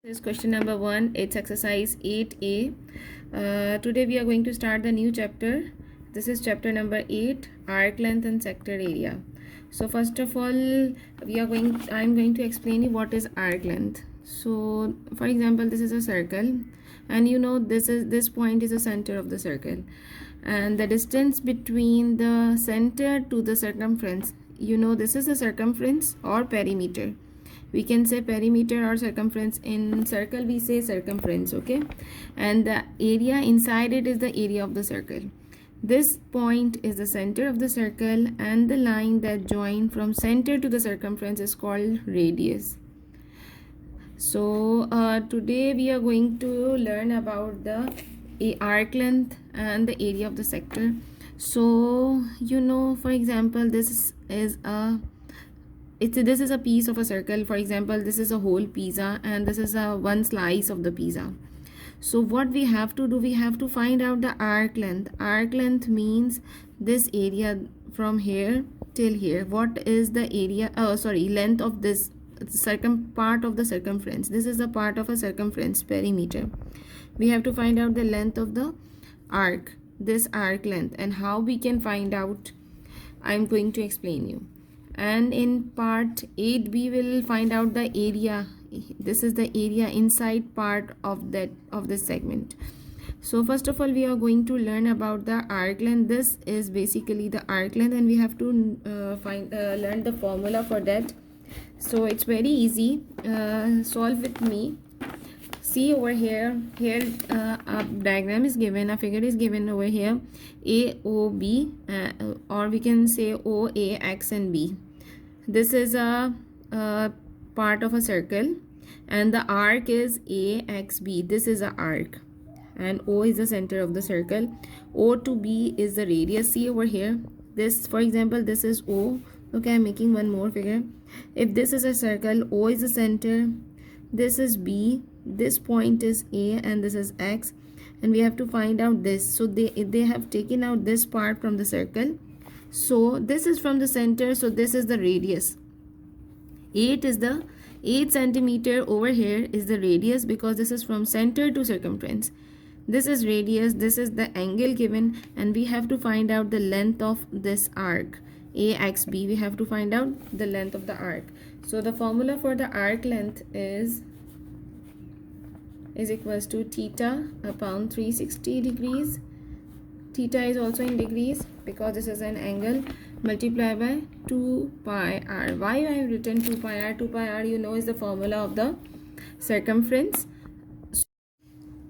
This is question number 1. It's exercise 8a. Today we are going to start the new chapter. This is chapter number 8, arc length and sector area. So first of all, I'm going to explain you what is arc length. So for example, this is a circle, and you know this point is the center of the circle, and the distance between the center to the circumference, you know, this is the circumference or perimeter. We can say perimeter or circumference. In circle we say circumference, okay, and the area inside it is the area of the circle. This point is the center of the circle, and the line that join from center to the circumference is called radius. So today we are going to learn about the arc length and the area of the sector. So you know, for example, this is a piece of a circle. For example, this is a whole pizza, and this is a one slice of the pizza. So what we have to do, we have to find out the arc length. Arc length means this area from here till here. What is the area, length of this part of the circumference? This is the part of a circumference, perimeter. We have to find out the length of the arc, this arc length, and how we can find out, I'm going to explain you. And in part 8 we will find out the area. This is the area inside part of this segment. So first of all, we are going to learn about the arc length. This is basically the arc length, and we have to learn the formula for that. So it's very easy. Solve with me. See over here, a diagram is given, a figure is given over here, AOB, or we can say OA, X and B. This is a part of a circle, and the arc is AXB. This is a arc, and O is the center of the circle. O to B is the radius. See over here, this, for example, this is O. Okay, I'm making one more figure. If this is a circle, O is the center, this is B, this point is A, and this is X, and we have to find out this. So they have taken out this part from the circle. So this is from the center, so this is the radius. 8 centimeter over here is the radius, because this is from center to circumference. This is radius, this is the angle given, and we have to find out the length of this arc, AXB. We have to find out the length of the arc. So the formula for the arc length is equals to theta upon 360 degrees. Theta is also in degrees because this is an angle, multiplied by 2 pi r. Why I have written 2 pi r? 2 pi r, you know, is the formula of the circumference.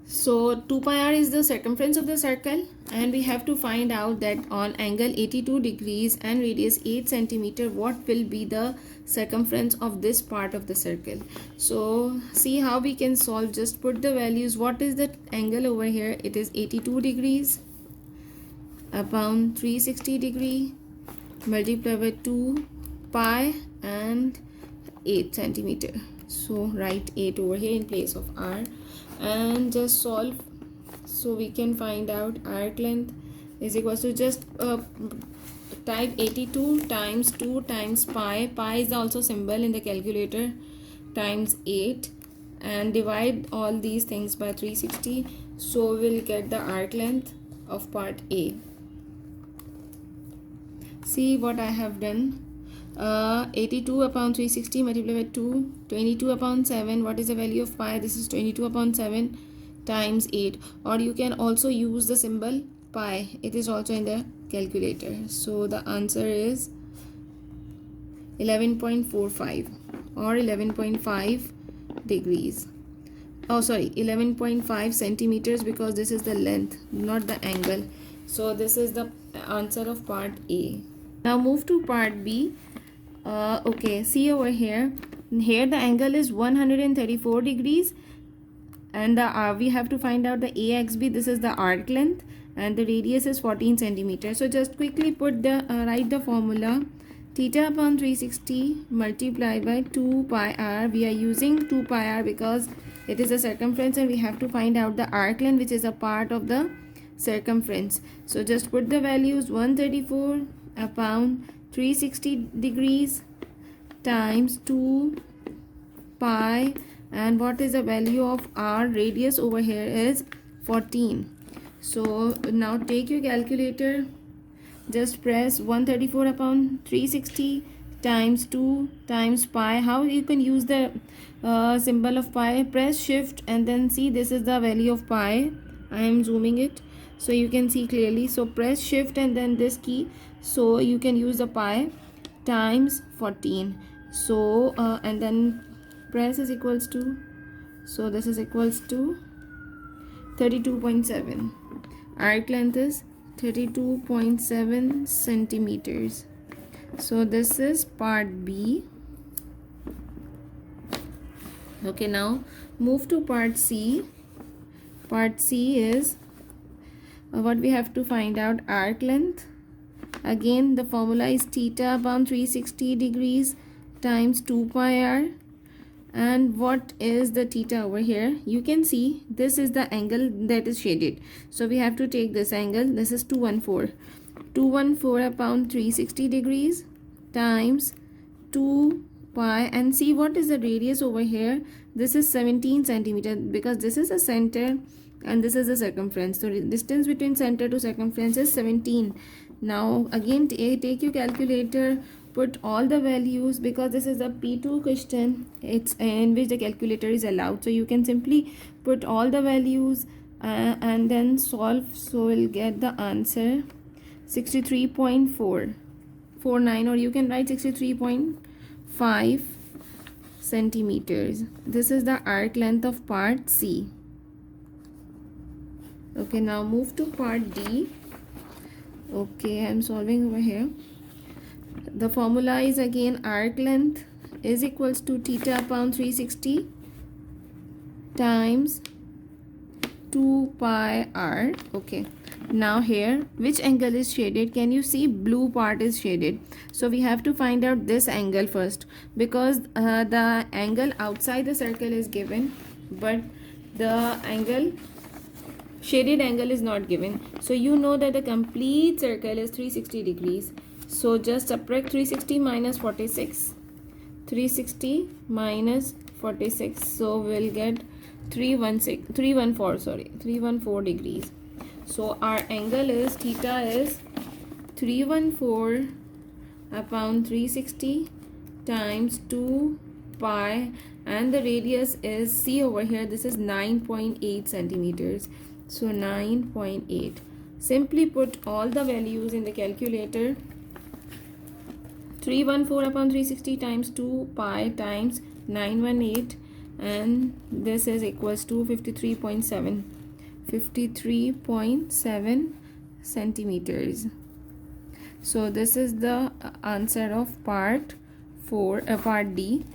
So 2 pi r is the circumference of the circle, and we have to find out that on angle 82 degrees and radius 8 centimeter, what will be the circumference of this part of the circle. So see how we can solve. Just put the values. What is the angle over here? It is 82 degrees upon 360 degree, multiplied by 2 pi and 8 centimeter. So write 8 over here in place of r, and just solve. So we can find out arc length is equal to, just type 82 times 2 times pi. Pi is also symbol in the calculator, times 8, and divide all these things by 360. So we'll get the arc length of part A. See what I have done. 82 upon 360 multiplied by 2, 22 upon 7. What is the value of pi? This is 22 upon 7 times 8, or you can also use the symbol pi. It is also in the calculator. So the answer is 11.45 or 11.5 degrees. Oh sorry, 11.5 centimeters, because this is the length, not the angle. So this is the answer of part A. Now move to part B. Okay, see over here. Here the angle is 134 degrees, and we have to find out the AXB. This is the arc length, and the radius is 14 centimeters. So just quickly put the write the formula. Theta upon 360 multiplied by 2 pi r. We are using 2 pi r because it is a circumference, and we have to find out the arc length, which is a part of the circumference. So just put the values. 134 upon 360 degrees times 2 pi and what is the value of our radius over here is 14. So now take your calculator, just press 134 upon 360 times 2 times pi. How you can use the symbol of pi? Press shift and then see, this is the value of pi. I am zooming it so you can see clearly. So press shift and then this key, so you can use the pi times 14. So and then press is equals to, so this is equals to 32.7. arc length is 32.7 centimeters. So this is part B. Okay, now move to part C. Part C is what we have to find out: arc length. Again, the formula is theta upon 360 degrees times 2 pi r. And what is the theta over here? You can see this is the angle that is shaded, so we have to take this angle. This is 214 upon 360 degrees times 2 pi, and see what is the radius over here. This is 17 centimeter, because this is the center and this is the circumference, so the distance between center to circumference is 17. Now again, take your calculator, put all the values, because this is a P2 question, it's in which the calculator is allowed, so you can simply put all the values and then solve. So we'll get the answer 63.449, or you can write 63.5 centimeters. This is the arc length of part C. Okay, now move to part D. Okay, I'm solving over here. The formula is again arc length is equals to theta upon 360 times 2 pi r. Okay, now here which angle is shaded? Can you see blue part is shaded? So we have to find out this angle first, because the angle outside the circle is given, but the angle shaded angle is not given. So you know that the complete circle is 360 degrees. So just subtract 360 minus 46. 360 minus 46. So we'll get 314 degrees. So our angle is theta is 314 upon 360 times 2 pi, and the radius is, see over here, this is 9.8 centimeters. So 9.8. Simply put all the values in the calculator. 314 upon 360 times 2 pi times 918, and this is equals to 53.7 centimeters. So this is the answer of part D.